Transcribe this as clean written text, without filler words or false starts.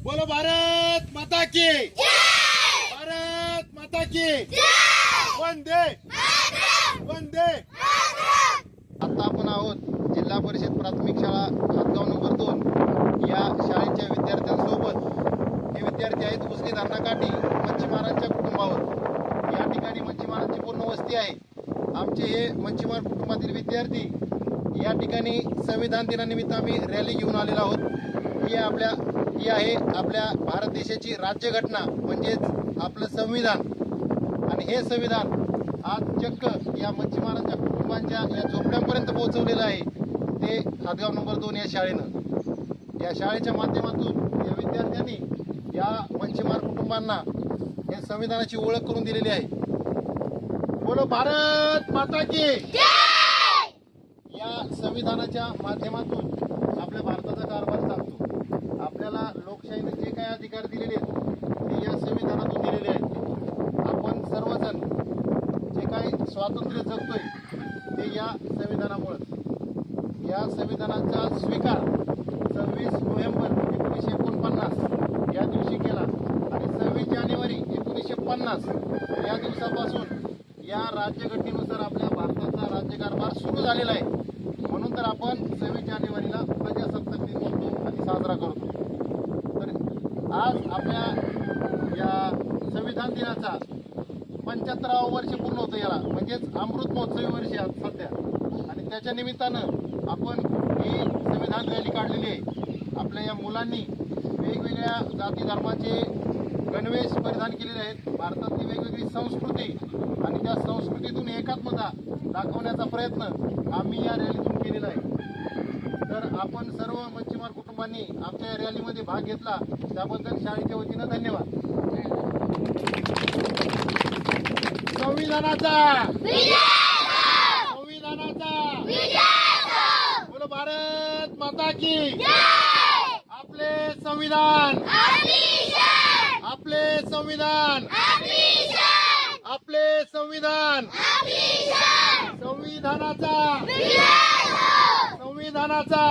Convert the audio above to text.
बोलो भारत माता की, भारत माता की, वंदे वंदे। आता आपण आहोत जिल्हा परिषद प्राथमिक शाळा हातगाव नंबर 2 या शाळेच्या विद्यार्थ्यांसोबत। हे विद्यार्थी आहेत उजनी धरणाकाठी मच्छीमारांच्या कुटुंबावर। या ठिकाणी मच्छीमारांची पूर्ण वस्ती आहे। आमचे हे मच्छीमार कुटुंबातील विद्यार्थी या ठिकाणी संविधान दिनानिमित्त आम्ही रॅली घेऊन आलेलो आहोत। ही आहे आपल्या भारत देशाची राज्यघटना म्हणजेच आपलं संविधान। आणि हे संविधान आज चक्क या मच्छीमारांच्या कुटुंबांच्या या झोपड्यांपर्यंत पोहोचवलेलं आहे ते हातगाव नंबर 2 या शाळेनं। या शाळेच्या माध्यमातून या विद्यार्थ्यांनी या मच्छीमार कुटुंबांना या संविधानाची ओळख करून दिलेली आहे। बोलो भारत माता की। या संविधानाच्या माध्यमातून आपल्या भारताचा कारभार चालतो। आपल्याला लोकशाहीने जे काही अधिकार दिलेले आहेत ते या संविधानातून दिलेले आहेत। आपण सर्वजण जे काही स्वातंत्र्य जगतोय ते या संविधानामुळे। या संविधानाचा स्वीकार 26 नोव्हेंबर 1949 या दिवशी केला आणि 26 जानेवारी 1950 या दिवसापासून या राज्यघटनेनुसार आपल्या भारताचा राज्यकारभार सुरू झालेला आहे। म्हणून तर आपण 26 जानेवारीला प्रजासत्ताक दिन म्हणतो आणि साजरा करतो। तर आज आपल्या या संविधान दिनाचा 75वावं वर्ष पूर्ण होतं याला, म्हणजेच अमृत महोत्सवी वर्ष आज सध्या। आणि त्याच्या निमित्तानं आपण ही संविधान रॅली काढलेली आहे। आपल्या या मुलांनी वेगवेगळ्या जाती धर्माचे गणवेश परिधान केलेले आहेत। भारतातली वेगवेगळी संस्कृती आणि त्या संस्कृतीतून एकात्मता दाखवण्याचा प्रयत्न आम्ही या रॅलीतून केलेला आहे। तर आपण सर्व मच्छीमार कुटुंबांनी आमच्या या रॅलीमध्ये भाग घेतला त्याबद्दल शाळेच्या वतीनं धन्यवाद। संविधानाचा संविधानाचा बोलो भारत माता की। आपले संविधान, आपले संविधान, आपले संविधान, संविधानाचा संविधानाचा